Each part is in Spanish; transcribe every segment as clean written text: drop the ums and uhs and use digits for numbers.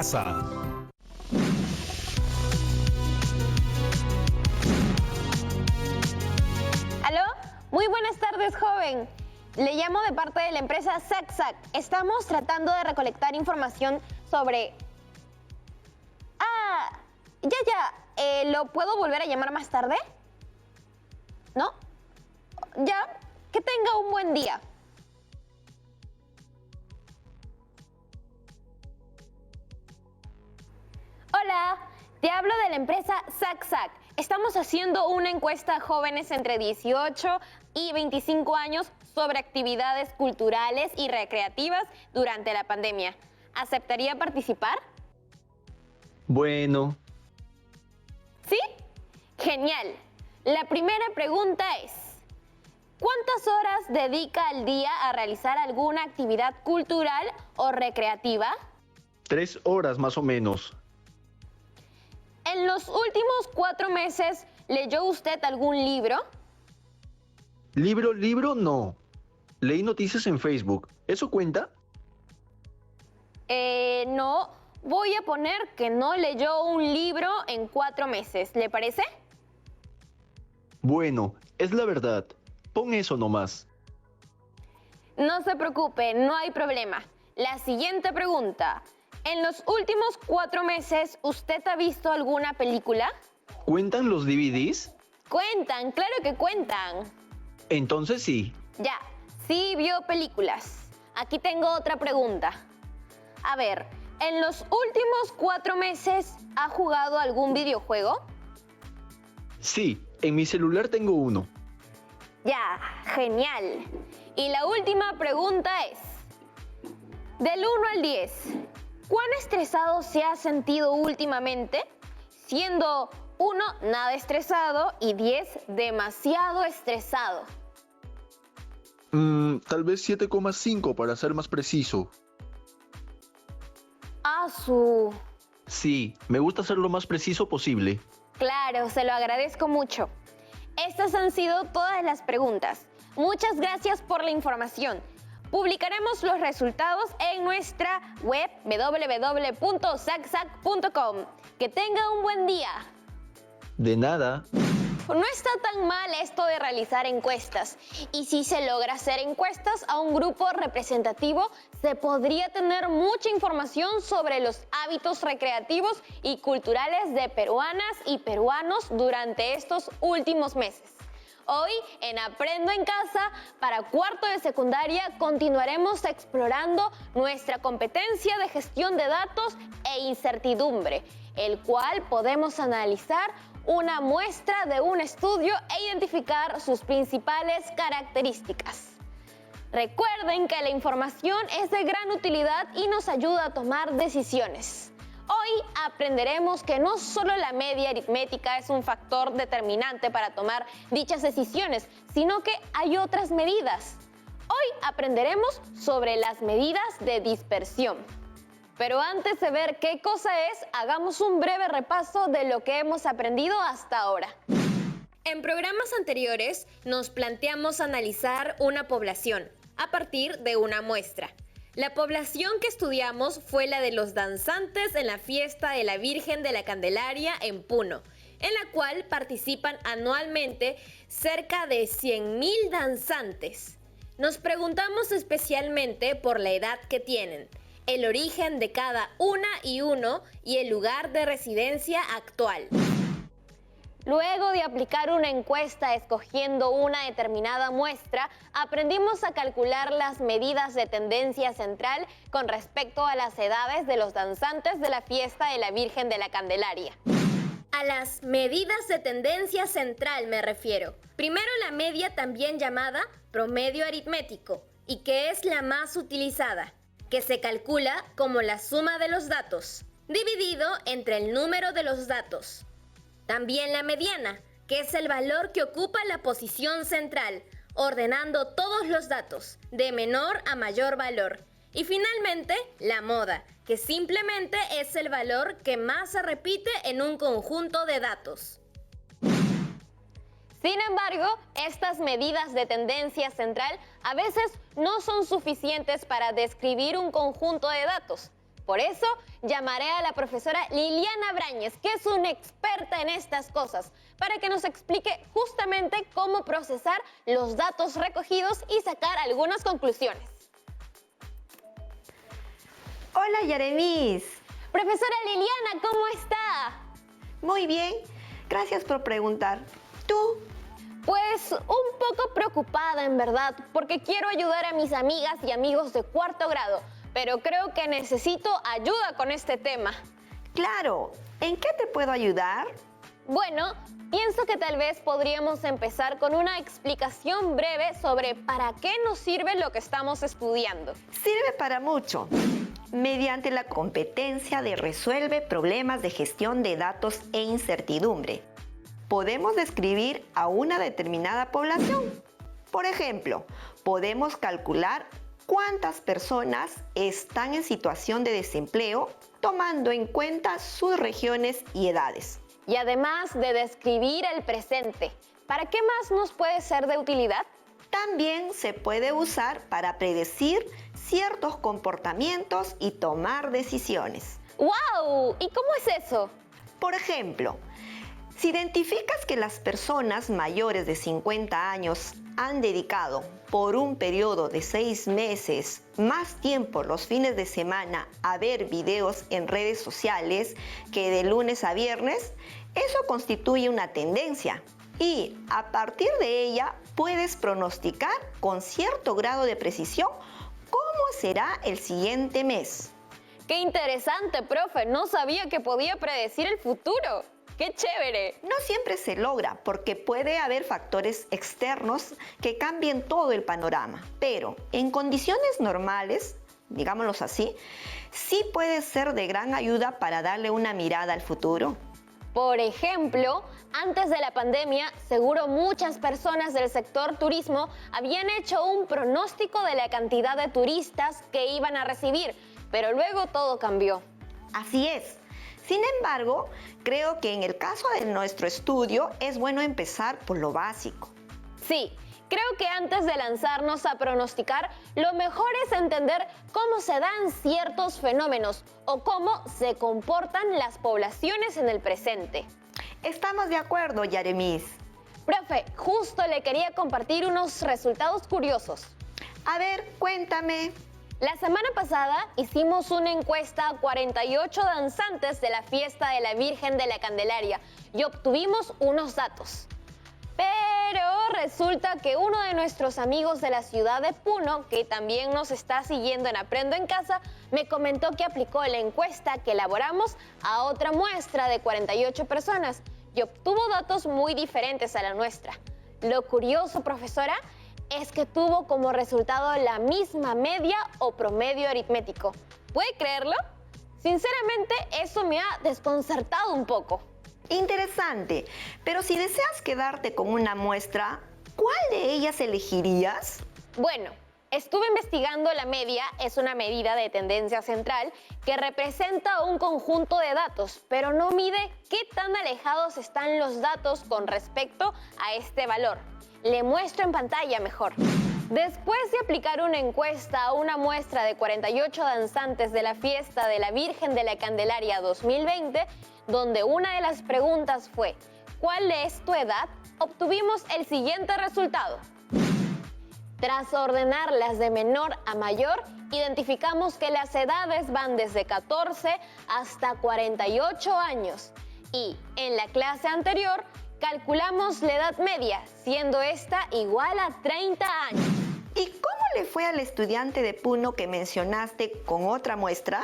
casa. ¿Aló? Muy buenas tardes, joven. Le llamo de parte de la empresa ZagZag. Estamos tratando de recolectar información sobre... ¿Lo puedo volver a llamar más tarde? ¿No? Ya, que tenga un buen día. Hola, te hablo de la empresa ZagZag. Estamos haciendo una encuesta a jóvenes entre 18 y 25 años sobre actividades culturales y recreativas durante la pandemia. ¿Aceptaría participar? Bueno. ¿Sí? Genial. La primera pregunta es, ¿cuántas horas dedica al día a realizar alguna actividad cultural o recreativa? 3 horas más o menos. ¿En los últimos 4 meses leyó usted algún libro? Libro no. Leí noticias en Facebook. ¿Eso cuenta? No. Voy a poner que no leyó un libro en 4 meses. ¿Le parece? Bueno, es la verdad. Pon eso nomás. No se preocupe, no hay problema. La siguiente pregunta. ¿En los últimos 4 meses usted ha visto alguna película? ¿Cuentan los DVDs? Cuentan, claro que cuentan. Entonces sí. Ya, sí vio películas. Aquí tengo otra pregunta. A ver, ¿en los últimos 4 meses ha jugado algún videojuego? Sí, en mi celular tengo uno. Ya, genial. Y la última pregunta es, del 1 al 10, ¿cuán estresado se ha sentido últimamente? Siendo 1 nada estresado y 10 demasiado estresado. Tal vez 7,5 para ser más preciso. Sí, me gusta ser lo más preciso posible. Claro, se lo agradezco mucho. Estas han sido todas las preguntas. Muchas gracias por la información. Publicaremos los resultados en nuestra web www.zagzag.com. Que tenga un buen día. De nada. No está tan mal esto de realizar encuestas. Y si se logra hacer encuestas a un grupo representativo, se podría tener mucha información sobre los hábitos recreativos y culturales de peruanas y peruanos durante estos últimos meses. Hoy, en Aprendo en Casa, para cuarto de secundaria, continuaremos explorando nuestra competencia de gestión de datos e incertidumbre, el cual podemos analizar una muestra de un estudio e identificar sus principales características. Recuerden que la información es de gran utilidad y nos ayuda a tomar decisiones. Hoy aprenderemos que no solo la media aritmética es un factor determinante para tomar dichas decisiones, sino que hay otras medidas. Hoy aprenderemos sobre las medidas de dispersión. Pero antes de ver qué cosa es, hagamos un breve repaso de lo que hemos aprendido hasta ahora. En programas anteriores nos planteamos analizar una población a partir de una muestra. La población que estudiamos fue la de los danzantes en la fiesta de la Virgen de la Candelaria en Puno, en la cual participan anualmente cerca de 100.000 danzantes. Nos preguntamos especialmente por la edad que tienen, el origen de cada una y uno y el lugar de residencia actual. Luego de aplicar una encuesta escogiendo una determinada muestra, aprendimos a calcular las medidas de tendencia central con respecto a las edades de los danzantes de la fiesta de la Virgen de la Candelaria. A las medidas de tendencia central me refiero. Primero la media, también llamada promedio aritmético, y que es la más utilizada, que se calcula como la suma de los datos, dividido entre el número de los datos. También la mediana, que es el valor que ocupa la posición central, ordenando todos los datos, de menor a mayor valor. Y finalmente, la moda, que simplemente es el valor que más se repite en un conjunto de datos. Sin embargo, estas medidas de tendencia central a veces no son suficientes para describir un conjunto de datos. Por eso llamaré a la profesora Liliana Brañez, que es una experta en estas cosas, para que nos explique justamente cómo procesar los datos recogidos y sacar algunas conclusiones. Hola, Yaremis. Profesora Liliana, ¿cómo está? Muy bien, gracias por preguntar. ¿Tú? Pues un poco preocupada en verdad, porque quiero ayudar a mis amigas y amigos de cuarto grado, pero creo que necesito ayuda con este tema. Claro, ¿en qué te puedo ayudar? Bueno, pienso que tal vez podríamos empezar con una explicación breve sobre para qué nos sirve lo que estamos estudiando. Sirve para mucho. Mediante la competencia de resuelve problemas de gestión de datos e incertidumbre, podemos describir a una determinada población. Por ejemplo, podemos calcular cuántas personas están en situación de desempleo tomando en cuenta sus regiones y edades. Y además de describir el presente, ¿para qué más nos puede ser de utilidad? También se puede usar para predecir ciertos comportamientos y tomar decisiones. ¡Wow! ¿Y cómo es eso? Por ejemplo, si identificas que las personas mayores de 50 años han dedicado por un periodo de 6 meses más tiempo los fines de semana a ver videos en redes sociales que de lunes a viernes, eso constituye una tendencia. Y a partir de ella puedes pronosticar con cierto grado de precisión cómo será el siguiente mes. ¡Qué interesante, profe! No sabía que podía predecir el futuro. ¡Qué chévere! No siempre se logra porque puede haber factores externos que cambien todo el panorama, pero en condiciones normales, digámoslo así, sí puede ser de gran ayuda para darle una mirada al futuro. Por ejemplo, antes de la pandemia, seguro muchas personas del sector turismo habían hecho un pronóstico de la cantidad de turistas que iban a recibir, pero luego todo cambió. Así es. Sin embargo, creo que en el caso de nuestro estudio es bueno empezar por lo básico. Sí, creo que antes de lanzarnos a pronosticar, lo mejor es entender cómo se dan ciertos fenómenos o cómo se comportan las poblaciones en el presente. Estamos de acuerdo, Yaremis. Profe, justo le quería compartir unos resultados curiosos. A ver, cuéntame. La semana pasada hicimos una encuesta a 48 danzantes de la fiesta de la Virgen de la Candelaria y obtuvimos unos datos. Pero resulta que uno de nuestros amigos de la ciudad de Puno, que también nos está siguiendo en Aprendo en Casa, me comentó que aplicó la encuesta que elaboramos a otra muestra de 48 personas y obtuvo datos muy diferentes a la nuestra. Lo curioso, profesora, es que tuvo como resultado la misma media o promedio aritmético. ¿Puede creerlo? Sinceramente, eso me ha desconcertado un poco. Interesante, pero si deseas quedarte con una muestra, ¿cuál de ellas elegirías? Bueno, estuve investigando la media, es una medida de tendencia central que representa un conjunto de datos, pero no mide qué tan alejados están los datos con respecto a este valor. Le muestro en pantalla mejor. Después de aplicar una encuesta a una muestra de 48 danzantes de la fiesta de la Virgen de la Candelaria 2020, donde una de las preguntas fue ¿cuál es tu edad?, obtuvimos el siguiente resultado. Tras ordenarlas de menor a mayor, identificamos que las edades van desde 14 hasta 48 años. Y en la clase anterior, calculamos la edad media, siendo esta igual a 30 años. ¿Y cómo le fue al estudiante de Puno que mencionaste con otra muestra?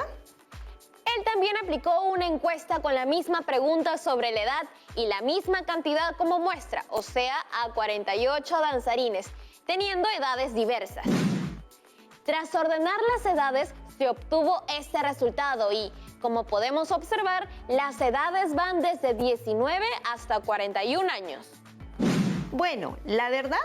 Él también aplicó una encuesta con la misma pregunta sobre la edad y la misma cantidad como muestra, o sea, a 48 danzarines, teniendo edades diversas. Tras ordenar las edades, se obtuvo este resultado y, como podemos observar, las edades van desde 19 hasta 41 años. Bueno, la verdad,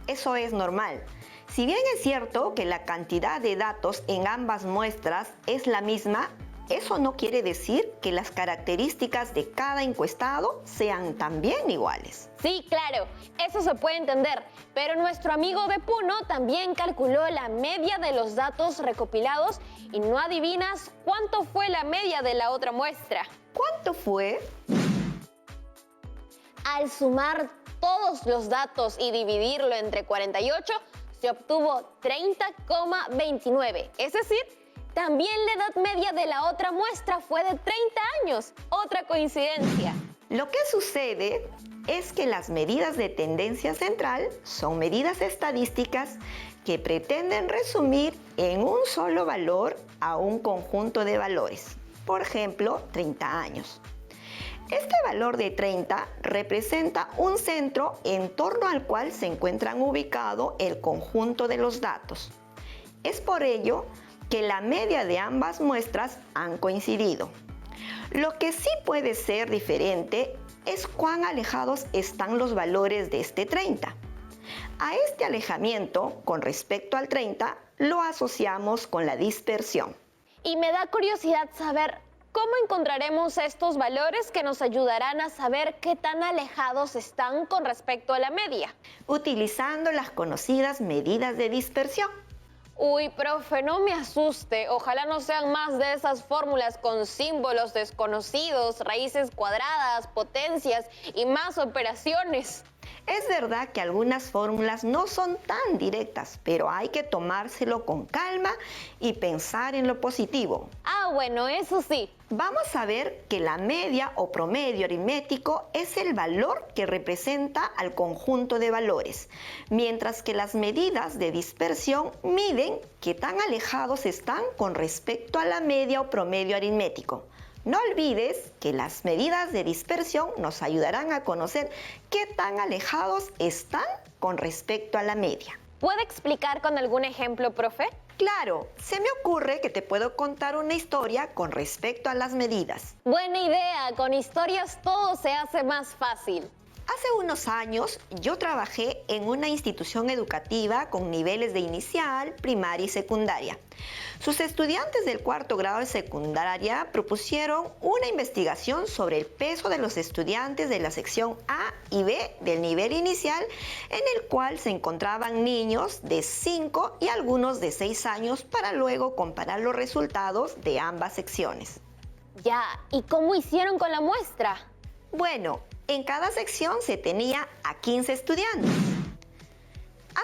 eso es normal. Si bien es cierto que la cantidad de datos en ambas muestras es la misma, Eso no quiere decir que las características de cada encuestado sean también iguales. Sí, claro, eso se puede entender, pero nuestro amigo de Puno también calculó la media de los datos recopilados y no adivinas cuánto fue la media de la otra muestra. ¿Cuánto fue? Al sumar todos los datos y dividirlo entre 48, se obtuvo 30,29. Es decir, también la edad media de la otra muestra fue de 30 años. Otra coincidencia. Lo que sucede es que las medidas de tendencia central son medidas estadísticas que pretenden resumir en un solo valor a un conjunto de valores. Por ejemplo, 30 años. Este valor de 30 representa un centro en torno al cual se encuentran ubicado el conjunto de los datos. Es por ello que la media de ambas muestras han coincidido. Lo que sí puede ser diferente es cuán alejados están los valores de este 30. A este alejamiento con respecto al 30 lo asociamos con la dispersión. Y me da curiosidad saber cómo encontraremos estos valores que nos ayudarán a saber qué tan alejados están con respecto a la media. Utilizando las conocidas medidas de dispersión. Uy, profe, no me asuste. Ojalá no sean más de esas fórmulas con símbolos desconocidos, raíces cuadradas, potencias y más operaciones. Es verdad que algunas fórmulas no son tan directas, pero hay que tomárselo con calma y pensar en lo positivo. Ah, bueno, eso sí. Vamos a ver que la media o promedio aritmético es el valor que representa al conjunto de valores, mientras que las medidas de dispersión miden qué tan alejados están con respecto a la media o promedio aritmético. No olvides que las medidas de dispersión nos ayudarán a conocer qué tan alejados están con respecto a la media. ¿Puede explicar con algún ejemplo, profe? Claro, se me ocurre que te puedo contar una historia con respecto a las medidas. Buena idea, con historias todo se hace más fácil. Hace unos años yo trabajé en una institución educativa con niveles de inicial, primaria y secundaria. Sus estudiantes del cuarto grado de secundaria propusieron una investigación sobre el peso de los estudiantes de la sección A y B del nivel inicial, en el cual se encontraban niños de 5 y algunos de 6 años para luego comparar los resultados de ambas secciones. Ya, ¿y cómo hicieron con la muestra? Bueno, en cada sección se tenía a 15 estudiantes.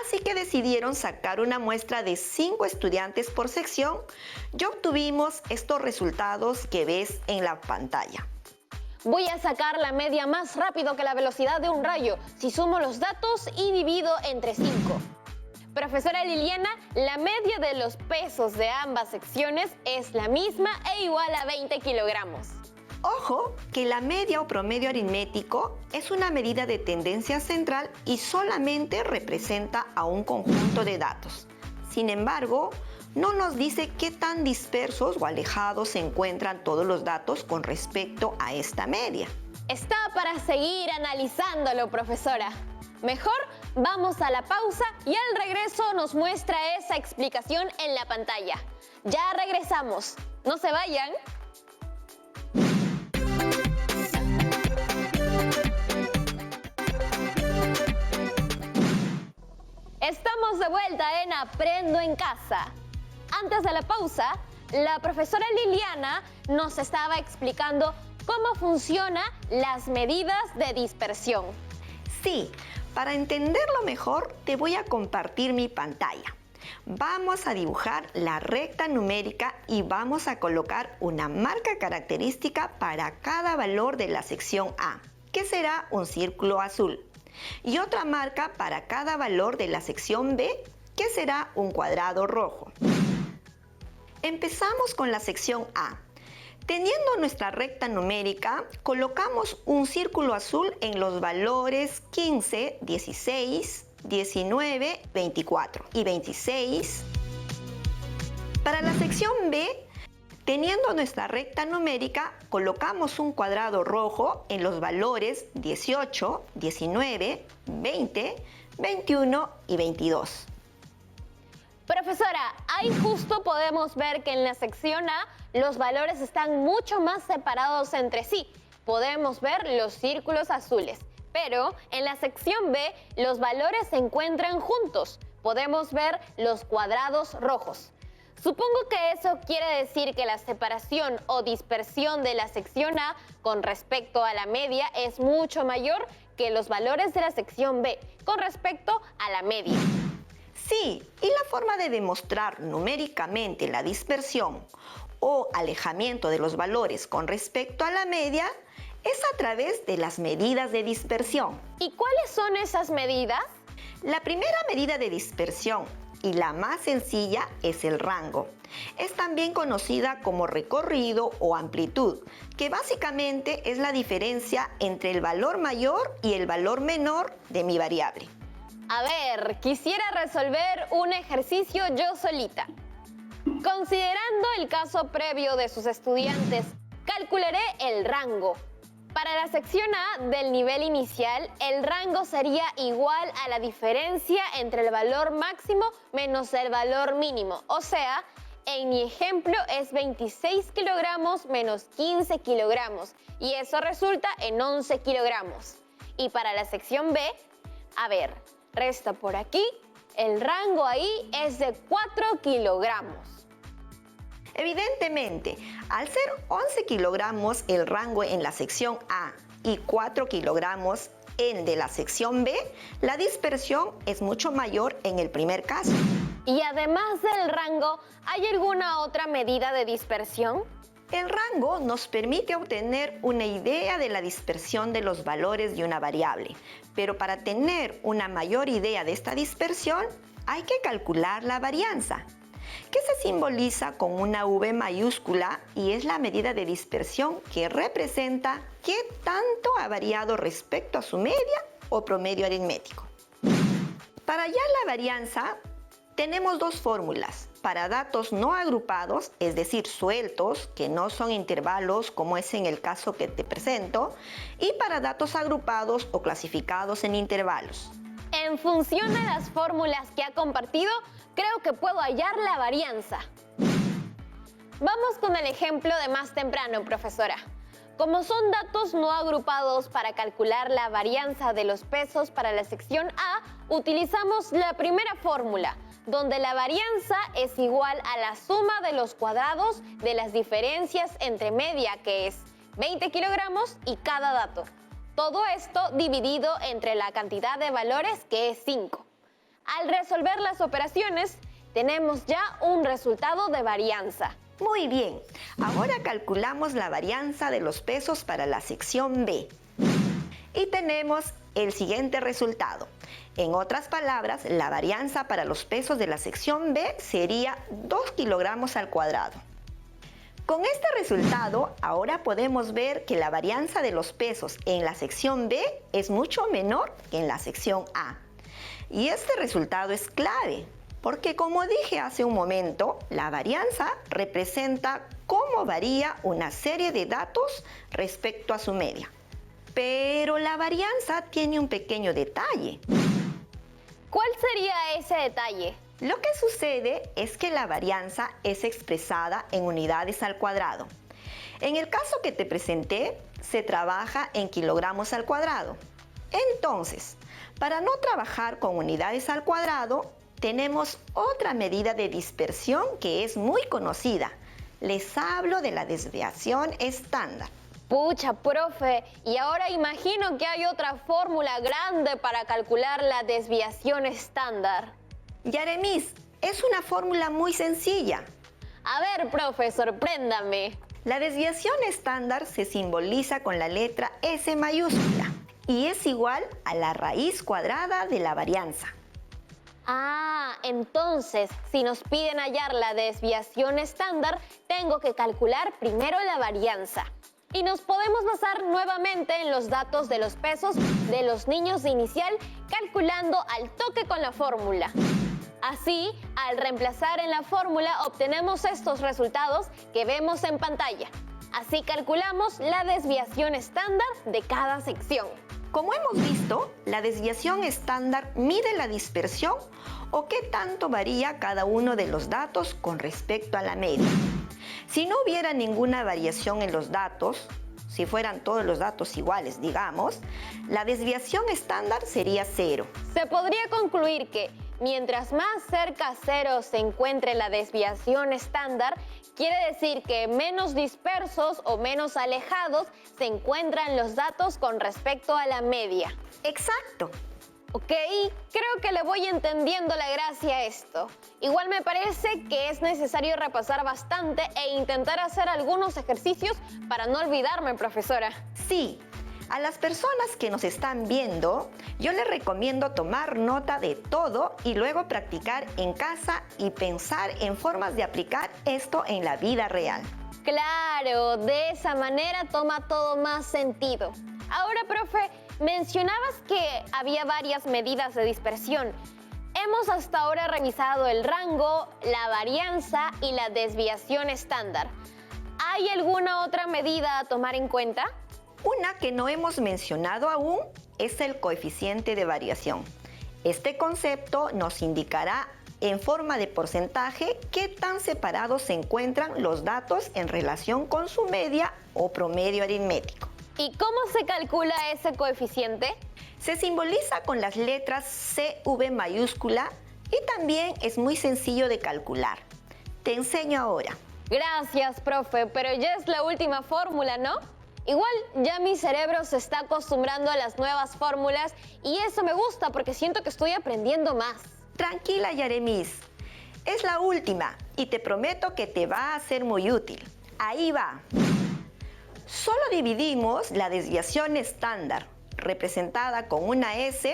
Así que decidieron sacar una muestra de 5 estudiantes por sección y obtuvimos estos resultados que ves en la pantalla. Voy a sacar la media más rápido que la velocidad de un rayo si sumo los datos y divido entre 5. Profesora Liliana, la media de los pesos de ambas secciones es la misma e igual a 20 kilogramos. Ojo que la media o promedio aritmético es una medida de tendencia central y solamente representa a un conjunto de datos. Sin embargo, no nos dice qué tan dispersos o alejados se encuentran todos los datos con respecto a esta media. Está para seguir analizándolo, profesora. Mejor vamos a la pausa y al regreso nos muestra esa explicación en la pantalla. Ya regresamos. No se vayan. Estamos de vuelta en Aprendo en Casa. Antes de la pausa, la profesora Liliana nos estaba explicando cómo funcionan las medidas de dispersión. Sí, para entenderlo mejor te voy a compartir mi pantalla. Vamos a dibujar la recta numérica y vamos a colocar una marca característica para cada valor de la sección A, que será un círculo azul. Y otra marca para cada valor de la sección B, que será un cuadrado rojo. Empezamos con la sección A. Teniendo nuestra recta numérica, colocamos un círculo azul en los valores 15, 16, 19, 24 y 26. Para la sección B, teniendo nuestra recta numérica, colocamos un cuadrado rojo en los valores 18, 19, 20, 21 y 22. Profesora, ahí justo podemos ver que en la sección A los valores están mucho más separados entre sí. Podemos ver los círculos azules, pero en la sección B los valores se encuentran juntos. Podemos ver los cuadrados rojos. Supongo que eso quiere decir que la separación o dispersión de la sección A con respecto a la media es mucho mayor que los valores de la sección B con respecto a la media. Sí, y la forma de demostrar numéricamente la dispersión o alejamiento de los valores con respecto a la media es a través de las medidas de dispersión. ¿Y cuáles son esas medidas? La primera medida de dispersión y la más sencilla es el rango. Es también conocida como recorrido o amplitud, que básicamente es la diferencia entre el valor mayor y el valor menor de mi variable. A ver, quisiera resolver un ejercicio yo solita. Considerando el caso previo de sus estudiantes, calcularé el rango. Para la sección A del nivel inicial, el rango sería igual a la diferencia entre el valor máximo menos el valor mínimo. O sea, en mi ejemplo es 26 kilogramos menos 15 kilogramos. Y eso resulta en 11 kilogramos. Y para la sección B, a ver, resta por aquí, el rango ahí es de 4 kilogramos. Evidentemente, al ser 11 kilogramos el rango en la sección A y 4 kilogramos en de la sección B, la dispersión es mucho mayor en el primer caso. Y además del rango, ¿hay alguna otra medida de dispersión? El rango nos permite obtener una idea de la dispersión de los valores de una variable, pero para tener una mayor idea de esta dispersión hay que calcular la varianza, que se simboliza con una V mayúscula y es la medida de dispersión que representa qué tanto ha variado respecto a su media o promedio aritmético. Para hallar la varianza tenemos dos fórmulas. Para datos no agrupados, es decir, sueltos, que no son intervalos como es en el caso que te presento, y para datos agrupados o clasificados en intervalos. En función de las fórmulas que ha compartido, creo que puedo hallar la varianza. Vamos con el ejemplo de más temprano, profesora. Como son datos no agrupados para calcular la varianza de los pesos para la sección A, utilizamos la primera fórmula, donde la varianza es igual a la suma de los cuadrados de las diferencias entre media, que es 20 kilogramos, y cada dato. Todo esto dividido entre la cantidad de valores, que es 5. Al resolver las operaciones, tenemos ya un resultado de varianza. Muy bien, ahora calculamos la varianza de los pesos para la sección B. Y tenemos el siguiente resultado. En otras palabras, la varianza para los pesos de la sección B sería 2 kilogramos al cuadrado. Con este resultado, ahora podemos ver que la varianza de los pesos en la sección B es mucho menor que en la sección A. Y este resultado es clave, porque como dije hace un momento, la varianza representa cómo varía una serie de datos respecto a su media. Pero la varianza tiene un pequeño detalle. ¿Cuál sería ese detalle? Lo que sucede es que la varianza es expresada en unidades al cuadrado. En el caso que te presenté, se trabaja en kilogramos al cuadrado. Entonces, para no trabajar con unidades al cuadrado, tenemos otra medida de dispersión que es muy conocida. Les hablo de la desviación estándar. Pucha, profe, y ahora imagino que hay otra fórmula grande para calcular la desviación estándar. Yaremis, es una fórmula muy sencilla. A ver, profe, sorpréndame. La desviación estándar se simboliza con la letra S mayúscula y es igual a la raíz cuadrada de la varianza. Ah, entonces, si nos piden hallar la desviación estándar, tengo que calcular primero la varianza. Y nos podemos basar nuevamente en los datos de los pesos de los niños de inicial, calculando al toque con la fórmula. Así, al reemplazar en la fórmula, obtenemos estos resultados que vemos en pantalla. Así calculamos la desviación estándar de cada sección. Como hemos visto, la desviación estándar mide la dispersión o qué tanto varía cada uno de los datos con respecto a la media. Si no hubiera ninguna variación en los datos, si fueran todos los datos iguales, digamos, la desviación estándar sería 0. Se podría concluir que mientras más cerca a 0 se encuentre la desviación estándar, quiere decir que menos dispersos o menos alejados se encuentran los datos con respecto a la media. Exacto. Ok, creo que le voy entendiendo la gracia a esto. Igual me parece que es necesario repasar bastante e intentar hacer algunos ejercicios para no olvidarme, profesora. Sí, a las personas que nos están viendo, yo les recomiendo tomar nota de todo y luego practicar en casa y pensar en formas de aplicar esto en la vida real. Claro, de esa manera toma todo más sentido. Ahora, profe, mencionabas que había varias medidas de dispersión. Hemos hasta ahora revisado el rango, la varianza y la desviación estándar. ¿Hay alguna otra medida a tomar en cuenta? Una que no hemos mencionado aún es el coeficiente de variación. Este concepto nos indicará en forma de porcentaje qué tan separados se encuentran los datos en relación con su media o promedio aritmético. ¿Y cómo se calcula ese coeficiente? Se simboliza con las letras CV mayúscula y también es muy sencillo de calcular. Te enseño ahora. Gracias, profe, pero ya es la última fórmula, ¿no? Igual ya mi cerebro se está acostumbrando a las nuevas fórmulas y eso me gusta porque siento que estoy aprendiendo más. Tranquila, Yaremis. Es la última y te prometo que te va a ser muy útil. Ahí va. Solo dividimos la desviación estándar, representada con una S,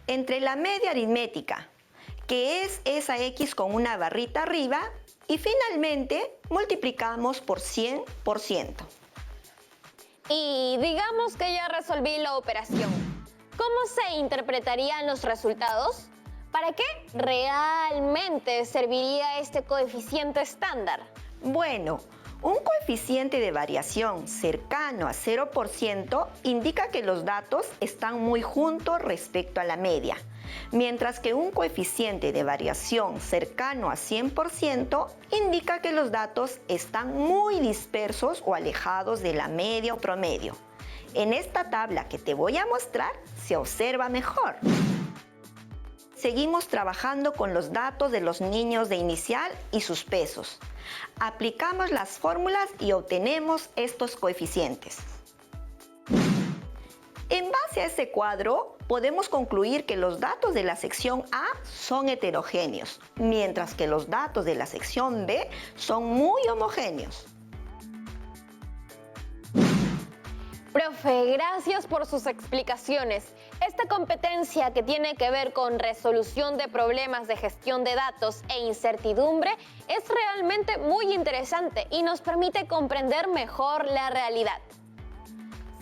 entre la media aritmética, que es esa X con una barrita arriba, y finalmente multiplicamos por 100%. Y digamos que ya resolví la operación. ¿Cómo se interpretarían los resultados? ¿Para qué realmente serviría este coeficiente estándar? Bueno, un coeficiente de variación cercano a 0% indica que los datos están muy juntos respecto a la media, mientras que un coeficiente de variación cercano a 100% indica que los datos están muy dispersos o alejados de la media o promedio. En esta tabla que te voy a mostrar se observa mejor. Seguimos trabajando con los datos de los niños de inicial y sus pesos. Aplicamos las fórmulas y obtenemos estos coeficientes. En base a este cuadro, podemos concluir que los datos de la sección A son heterogéneos, mientras que los datos de la sección B son muy homogéneos. Profe, gracias por sus explicaciones. Esta competencia que tiene que ver con resolución de problemas de gestión de datos e incertidumbre es realmente muy interesante y nos permite comprender mejor la realidad.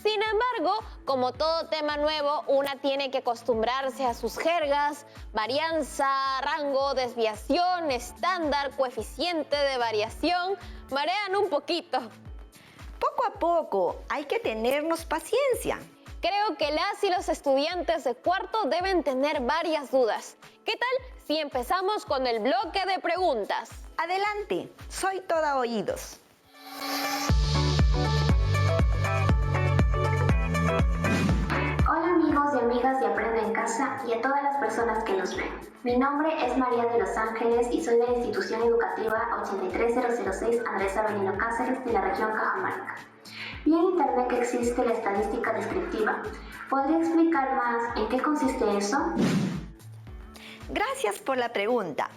Sin embargo, como todo tema nuevo, una tiene que acostumbrarse a sus jergas, varianza, rango, desviación, estándar, coeficiente de variación, marean un poquito. Poco a poco, hay que tenernos paciencia. Creo que las y los estudiantes de cuarto deben tener varias dudas. ¿Qué tal si empezamos con el bloque de preguntas? Adelante, soy toda oídos. Hola amigos y amigas de Aprende en Casa y a todas las personas que nos ven. Mi nombre es María de Los Ángeles y soy de la institución educativa 83006 Andrés Avelino Cáceres de la región Cajamarca. Vi en internet que existe la estadística descriptiva. ¿Podría explicar más en qué consiste eso? Gracias por la pregunta.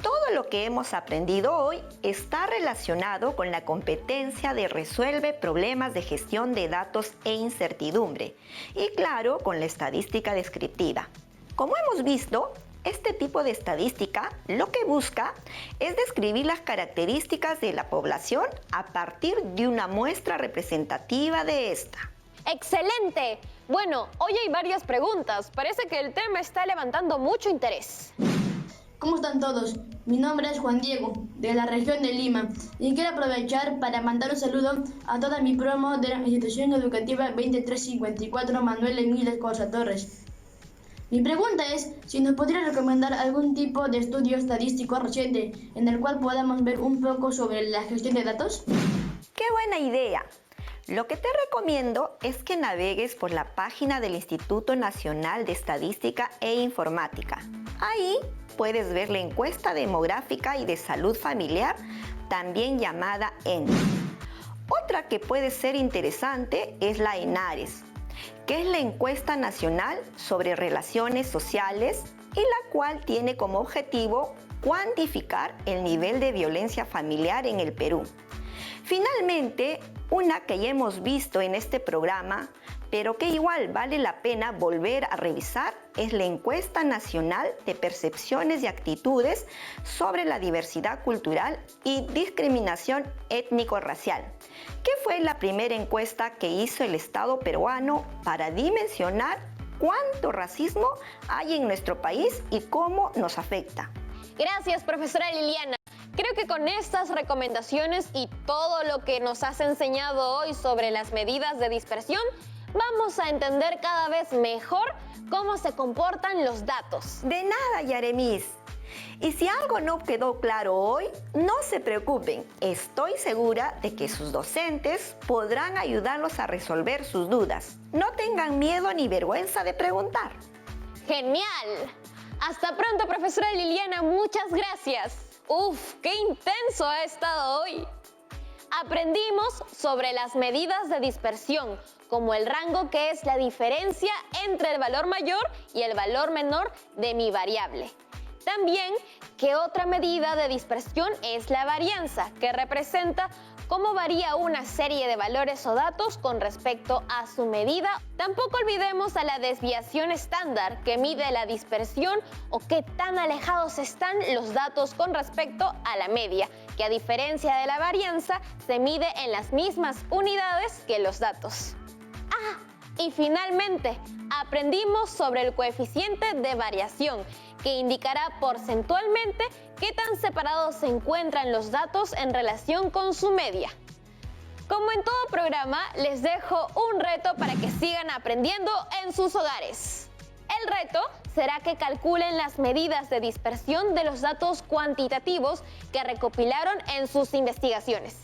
Todo lo que hemos aprendido hoy está relacionado con la competencia de resuelve problemas de gestión de datos e incertidumbre y claro, con la estadística descriptiva. Como hemos visto, este tipo de estadística lo que busca es describir las características de la población a partir de una muestra representativa de esta. ¡Excelente! Bueno, hoy hay varias preguntas. Parece que el tema está levantando mucho interés. ¿Cómo están todos? Mi nombre es Juan Diego, de la región de Lima, y quiero aprovechar para mandar un saludo a toda mi promo de la institución educativa 2354 Manuel Emílez Cosa Torres. Mi pregunta es si nos podría recomendar algún tipo de estudio estadístico reciente en el cual podamos ver un poco sobre la gestión de datos. ¡Qué buena idea! Lo que te recomiendo es que navegues por la página del Instituto Nacional de Estadística e Informática. Ahí puedes ver la encuesta demográfica y de salud familiar, también llamada ENDE. Otra que puede ser interesante es la ENARES, que es la encuesta nacional sobre relaciones sociales y la cual tiene como objetivo cuantificar el nivel de violencia familiar en el Perú. Finalmente, una que ya hemos visto en este programa, pero que igual vale la pena volver a revisar, es la Encuesta Nacional de Percepciones y Actitudes sobre la Diversidad Cultural y Discriminación Étnico-Racial, que fue la primera encuesta que hizo el Estado peruano para dimensionar cuánto racismo hay en nuestro país y cómo nos afecta. Gracias, profesora Liliana. Creo que con estas recomendaciones y todo lo que nos has enseñado hoy sobre las medidas de dispersión, vamos a entender cada vez mejor cómo se comportan los datos. De nada, Yaremis. Y si algo no quedó claro hoy, no se preocupen. Estoy segura de que sus docentes podrán ayudarlos a resolver sus dudas. No tengan miedo ni vergüenza de preguntar. ¡Genial! Hasta pronto, profesora Liliana. Muchas gracias. ¡Uf! ¡Qué intenso ha estado hoy! Aprendimos sobre las medidas de dispersión, como el rango, que es la diferencia entre el valor mayor y el valor menor de mi variable. También que otra medida de dispersión es la varianza, que representa cómo varía una serie de valores o datos con respecto a su medida. Tampoco olvidemos a la desviación estándar, que mide la dispersión o qué tan alejados están los datos con respecto a la media, que a diferencia de la varianza se mide en las mismas unidades que los datos. Y finalmente, aprendimos sobre el coeficiente de variación, que indicará porcentualmente qué tan separados se encuentran los datos en relación con su media. Como en todo programa, les dejo un reto para que sigan aprendiendo en sus hogares. El reto será que calculen las medidas de dispersión de los datos cuantitativos que recopilaron en sus investigaciones.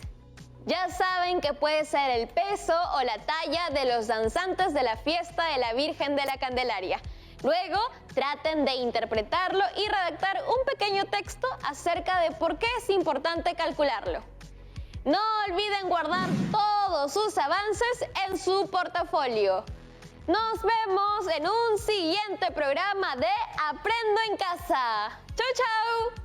Ya saben que puede ser el peso o la talla de los danzantes de la fiesta de la Virgen de la Candelaria. Luego, traten de interpretarlo y redactar un pequeño texto acerca de por qué es importante calcularlo. No olviden guardar todos sus avances en su portafolio. Nos vemos en un siguiente programa de Aprendo en Casa. ¡Chau, chau!